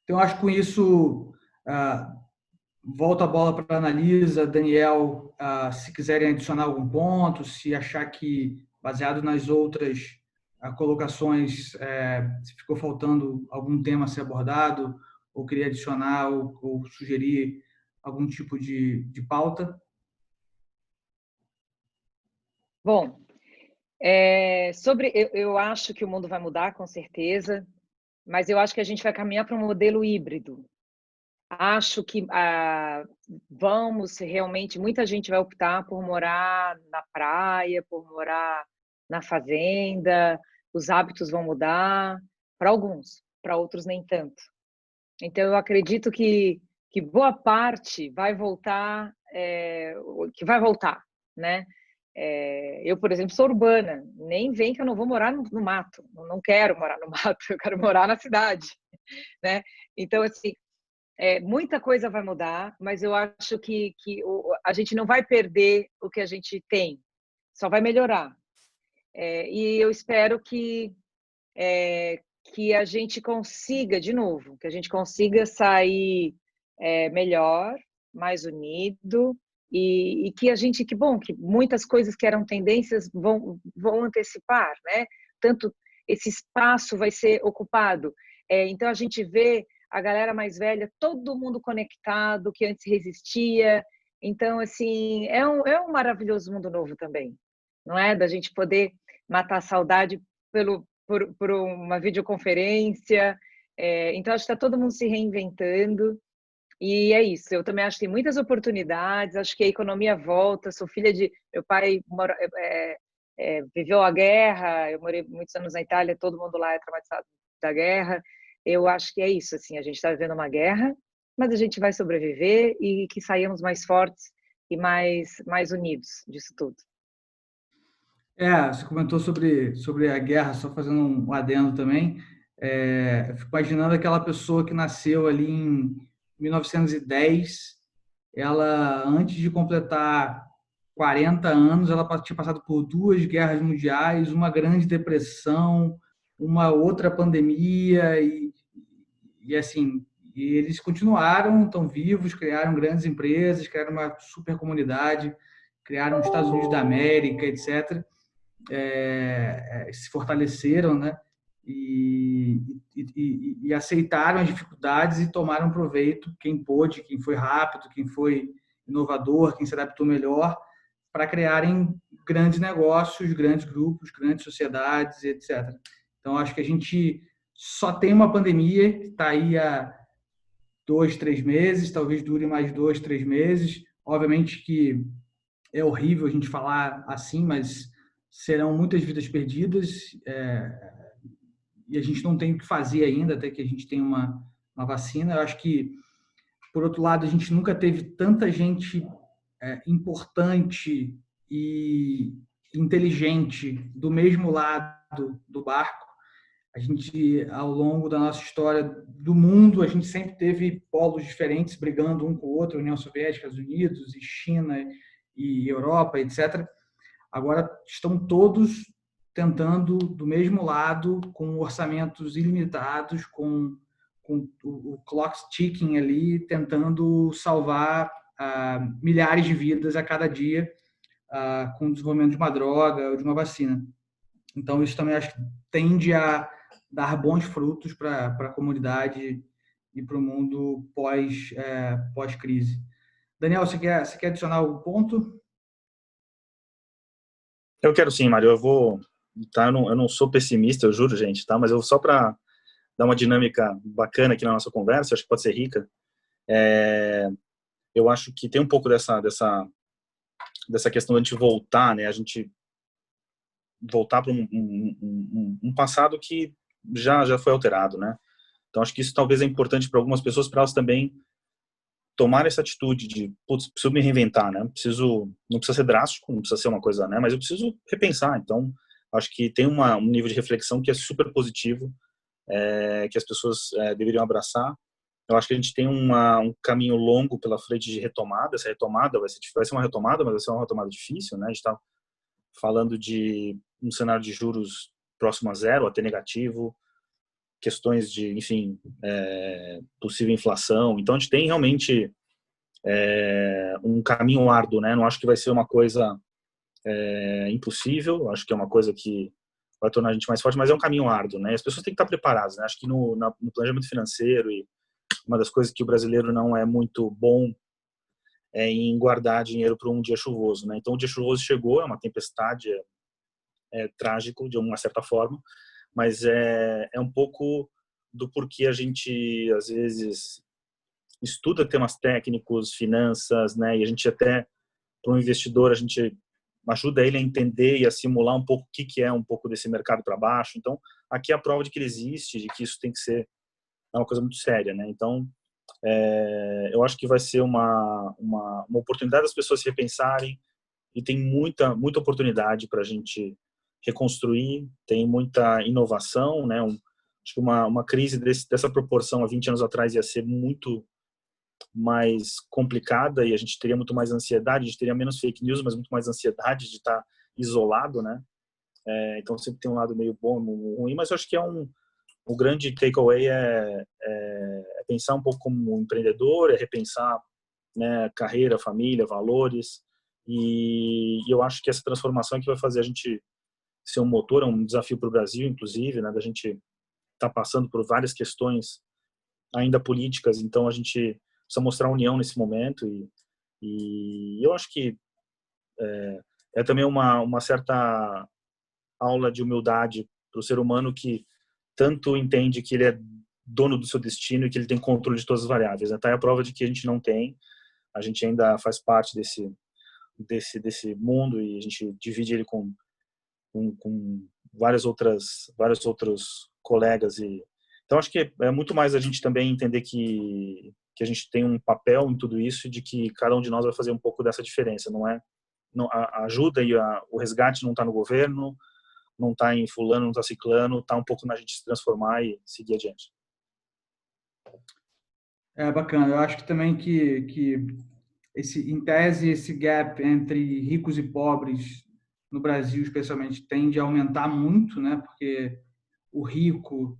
Então, acho que com isso, volto a bola para a Analisa, Daniel, se quiserem adicionar algum ponto, se achar que, baseado nas outras colocações, se ficou faltando algum tema a ser abordado, ou queria adicionar ou sugerir algum tipo de pauta. Bom, eu acho que o mundo vai mudar, com certeza, mas eu acho que a gente vai caminhar para um modelo híbrido. Acho que vamos realmente, muita gente vai optar por morar na praia, por morar na fazenda, os hábitos vão mudar, para alguns, para outros nem tanto. Então, eu acredito que boa parte vai voltar, né? Eu, por exemplo, sou urbana, nem vem que eu não vou morar no mato, não quero morar no mato, eu quero morar na cidade, né? Então, assim, muita coisa vai mudar, mas eu acho que a gente não vai perder o que a gente tem, só vai melhorar. E eu espero que a gente consiga, de novo, que a gente consiga sair melhor, mais unido, e que bom, que muitas coisas que eram tendências vão antecipar, né? Tanto esse espaço vai ser ocupado. Então, a gente vê a galera mais velha, todo mundo conectado, que antes resistia. Então, assim, é um maravilhoso mundo novo também, não é? Da gente poder matar a saudade por uma videoconferência. Então, acho que está todo mundo se reinventando E é isso, eu também acho que tem muitas oportunidades, acho que a economia volta, sou filha de... Meu pai viveu a guerra, eu morei muitos anos na Itália, todo mundo lá é traumatizado da guerra. Eu acho que é isso, assim, a gente está vivendo uma guerra, mas a gente vai sobreviver e que saímos mais fortes e mais unidos disso tudo. Você comentou sobre a guerra, só fazendo um adendo também. Eu fico imaginando aquela pessoa que nasceu ali em 1910, ela, antes de completar 40 anos, ela tinha passado por 2 guerras mundiais, uma grande depressão, uma outra pandemia, e assim, e eles continuaram, estão vivos, criaram grandes empresas, criaram uma super comunidade, criaram os Estados Unidos da América, etc. Se fortaleceram, né? E aceitaram as dificuldades e tomaram proveito, quem pôde, quem foi rápido, quem foi inovador, quem se adaptou melhor, para criarem grandes negócios, grandes grupos, grandes sociedades, etc. Então, acho que a gente só tem uma pandemia que está aí há 2, 3 meses, talvez dure mais 2, 3 meses. Obviamente que é horrível a gente falar assim, mas serão muitas vidas perdidas, e a gente não tem o que fazer ainda até que a gente tenha uma vacina. Eu acho que, por outro lado, a gente nunca teve tanta gente importante e inteligente do mesmo lado do barco. A gente, ao longo da nossa história do mundo, a gente sempre teve polos diferentes brigando um com o outro, União Soviética, Estados Unidos, e China, e Europa, etc. Agora estão todos tentando do mesmo lado, com orçamentos ilimitados, com o clock ticking ali, tentando salvar milhares de vidas a cada dia, com o desenvolvimento de uma droga ou de uma vacina. Então, isso também acho que tende a dar bons frutos para a comunidade e para o mundo pós-crise. Daniel, você quer adicionar algum ponto? Eu quero sim, Mário. Eu vou, tá? Eu não sou pessimista, eu juro, gente, tá? Mas eu só para dar uma dinâmica bacana aqui na nossa conversa, acho que pode ser rica. Eu acho que tem um pouco dessa questão de a gente voltar, né? A gente voltar para um passado que já foi alterado, né? Então acho que isso talvez é importante para algumas pessoas, para elas também tomar essa atitude de, putz, preciso me reinventar, né? Não precisa ser drástico, não precisa ser uma coisa, né? Mas eu preciso repensar. Então, acho que tem um nível de reflexão que é super positivo, que as pessoas deveriam abraçar. Eu acho que a gente tem um caminho longo pela frente de retomada. Essa retomada vai ser uma retomada, mas vai ser uma retomada difícil, né? A gente está falando de um cenário de juros próximo a zero, até negativo, questões de, enfim, possível inflação. Então, a gente tem realmente um caminho árduo, né? Não acho que vai ser uma coisa impossível, acho que é uma coisa que vai tornar a gente mais forte, mas é um caminho árduo, né? As pessoas têm que estar preparadas, né? Acho que no planejamento financeiro, e uma das coisas que o brasileiro não é muito bom é em guardar dinheiro para um dia chuvoso, né? Então, o dia chuvoso chegou, é uma tempestade, trágico de uma certa forma, mas é um pouco do porquê a gente, às vezes, estuda temas técnicos, finanças, né? E a gente até, para um investidor, a gente ajuda ele a entender e a simular um pouco o que é um pouco desse mercado para baixo. Então, aqui é a prova de que ele existe, de que isso tem que ser uma coisa muito séria, né? Então, eu acho que vai ser uma oportunidade das pessoas se repensarem, e tem muita oportunidade para a gente reconstruir, tem muita inovação, né? Acho que uma crise dessa proporção há 20 anos atrás ia ser muito mais complicada, e a gente teria muito mais ansiedade, a gente teria menos fake news, mas muito mais ansiedade de estar isolado, né? Então sempre tem um lado meio bom, ruim, mas eu acho que o grande takeaway é pensar um pouco como um empreendedor, repensar, né, carreira, família, valores, e eu acho que essa transformação é que vai fazer a gente ser um motor, é um desafio para o Brasil, inclusive, né, da gente estar passando por várias questões ainda políticas, então a gente precisa mostrar união nesse momento, e eu acho que também uma certa aula de humildade para o ser humano, que tanto entende que ele é dono do seu destino e que ele tem controle de todas as variáveis. Tá aí a prova de que a gente não tem, a gente ainda faz parte desse mundo e a gente divide ele com vários outros colegas. Então, acho que é muito mais a gente também entender que a gente tem um papel em tudo isso e de que cada um de nós vai fazer um pouco dessa diferença. A ajuda e o resgate não está no governo, não está em fulano, não está ciclano, está um pouco na gente se transformar e seguir adiante. Bacana. Eu acho que também que em tese, esse gap entre ricos e pobres no Brasil, especialmente, tende a aumentar muito, né? Porque o rico,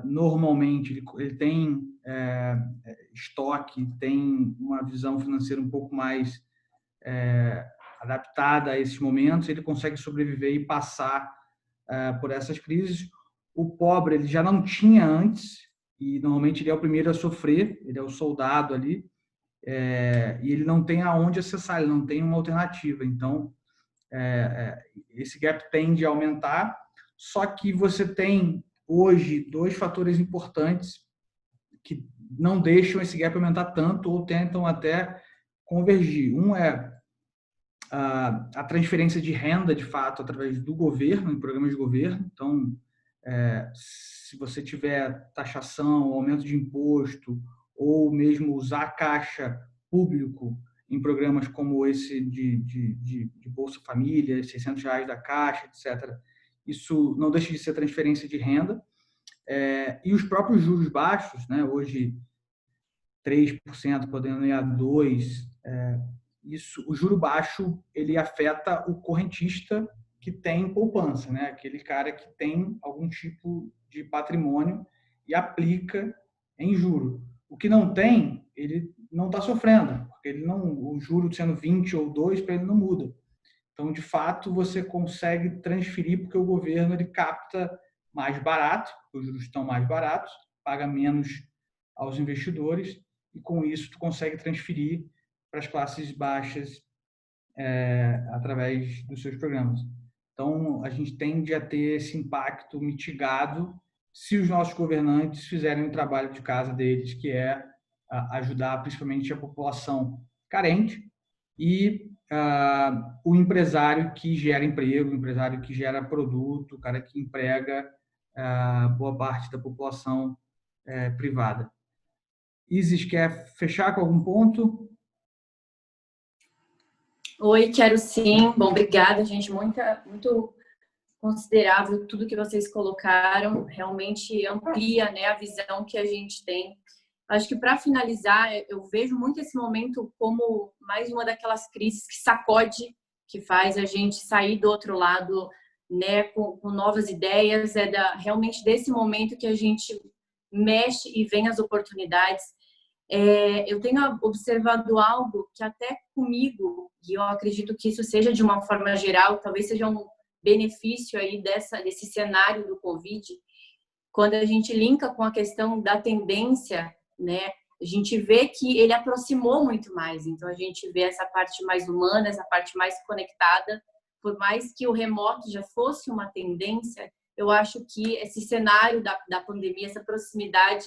normalmente, ele tem estoque, tem uma visão financeira um pouco mais adaptada a esses momentos, ele consegue sobreviver e passar por essas crises. O pobre, ele já não tinha antes, e normalmente ele é o primeiro a sofrer, ele é o soldado ali, e ele não tem aonde acessar, ele não tem uma alternativa. Então, esse gap tende a aumentar, só que você tem hoje dois fatores importantes que não deixam esse gap aumentar tanto ou tentam até convergir. Um é a transferência de renda, de fato, através do governo, em programas de governo. Então, se você tiver taxação, aumento de imposto, ou mesmo usar caixa público em programas como esse de Bolsa Família, R$600 da Caixa, etc., isso não deixa de ser transferência de renda. E os próprios juros baixos, né, hoje 3%, podendo ir a 2%, o juro baixo ele afeta o correntista que tem poupança, né? Aquele cara que tem algum tipo de patrimônio e aplica em juro. O que não tem, ele não está sofrendo, porque o juro sendo 20 ou 2, para ele não muda. Então, de fato, você consegue transferir, porque o governo ele capta mais barato, os juros estão mais baratos, paga menos aos investidores, e com isso tu consegue transferir para as classes baixas através dos seus programas. Então, a gente tende a ter esse impacto mitigado se os nossos governantes fizerem o trabalho de casa deles, que é ajudar principalmente a população carente e o empresário que gera emprego, o empresário que gera produto, o cara que emprega boa parte da população privada. Isis, quer fechar com algum ponto? Oi, quero sim. Bom, obrigada, gente. Muito considerável tudo que vocês colocaram. Realmente amplia, né, a visão que a gente tem. Acho que, para finalizar, eu vejo muito esse momento como mais uma daquelas crises que sacode, que faz a gente sair do outro lado, né, com novas ideias. Realmente desse momento que a gente mexe e vem as oportunidades. Eu tenho observado algo que até comigo, e eu acredito que isso seja de uma forma geral, talvez seja um benefício aí desse cenário do Covid, quando a gente linka com a questão da tendência, né, a gente vê que ele aproximou muito mais. Então, a gente vê essa parte mais humana, essa parte mais conectada. Por mais que o remoto já fosse uma tendência, eu acho que esse cenário da pandemia, essa proximidade,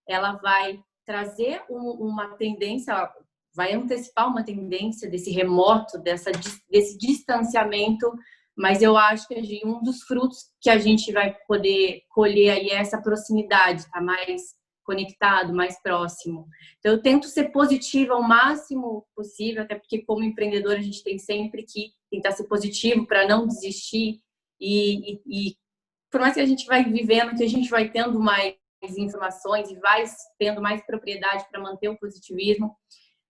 ela vai trazer uma tendência, vai antecipar uma tendência desse remoto, desse distanciamento, mas eu acho que um dos frutos que a gente vai poder colher aí é essa proximidade, tá mais conectado, mais próximo. Então, eu tento ser positiva ao máximo possível, até porque como empreendedor a gente tem sempre que tentar ser positivo para não desistir e por mais que a gente vai vivendo, que a gente vai tendo mais informações e vai tendo mais propriedade para manter o positivismo,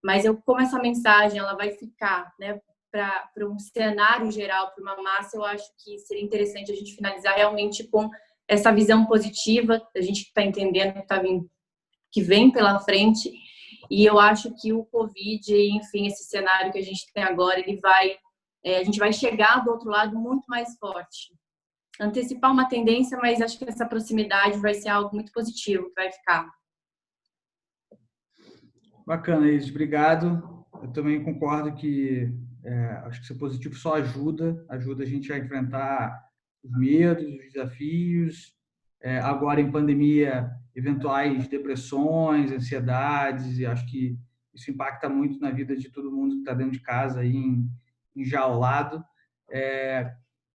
mas como essa mensagem ela vai ficar, né, para um cenário geral, para uma massa, eu acho que seria interessante a gente finalizar realmente com essa visão positiva, a gente está entendendo que vem pela frente, e eu acho que o Covid, enfim, esse cenário que a gente tem agora, a gente vai chegar do outro lado muito mais forte. Antecipar uma tendência, mas acho que essa proximidade vai ser algo muito positivo que vai ficar. Bacana, Isis. Obrigado. Eu também concordo que acho que ser positivo só ajuda a gente a enfrentar os medos, os desafios agora em pandemia, eventuais depressões, ansiedades, e acho que isso impacta muito na vida de todo mundo que está dentro de casa, aí, enjaulado.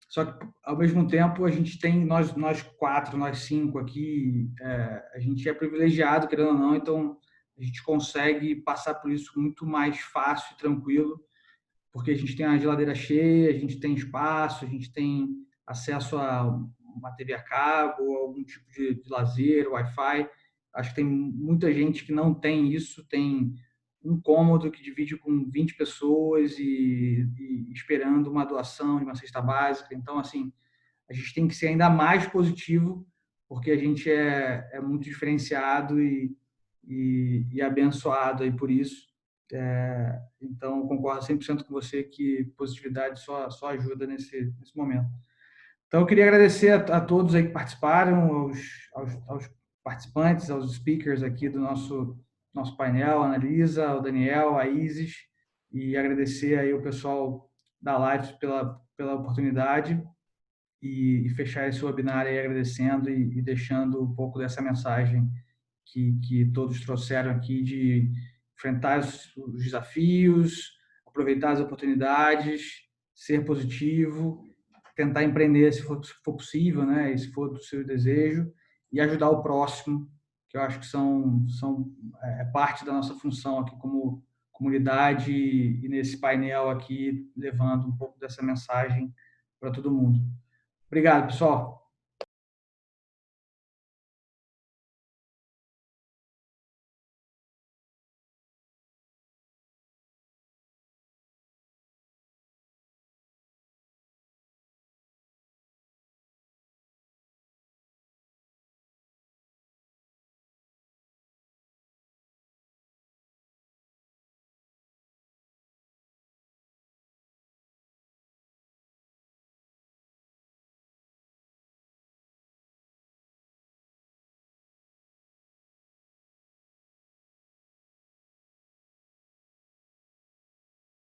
Só que, ao mesmo tempo, a gente tem, nós 4, nós 5 aqui, a gente é privilegiado, querendo ou não, então a gente consegue passar por isso muito mais fácil e tranquilo, porque a gente tem a geladeira cheia, a gente tem espaço, a gente tem acesso a uma TV a cabo, algum tipo de lazer, Wi-Fi. Acho que tem muita gente que não tem isso, tem um cômodo que divide com 20 pessoas e esperando uma doação de uma cesta básica. Então, assim, a gente tem que ser ainda mais positivo, porque a gente é muito diferenciado e abençoado aí por isso. Então, concordo 100% com você que positividade só ajuda nesse momento. Então, eu queria agradecer a todos aí que participaram, aos participantes, aos speakers aqui do nosso painel, a Analisa, o Daniel, a Isis, e agradecer aí o pessoal da Live pela oportunidade e fechar esse webinar aí agradecendo e deixando um pouco dessa mensagem que todos trouxeram aqui de enfrentar os desafios, aproveitar as oportunidades, ser positivo, tentar empreender se for possível, né? E se for do seu desejo, e ajudar o próximo, que eu acho que são parte da nossa função aqui como comunidade e nesse painel aqui, levando um pouco dessa mensagem para todo mundo. Obrigado, pessoal.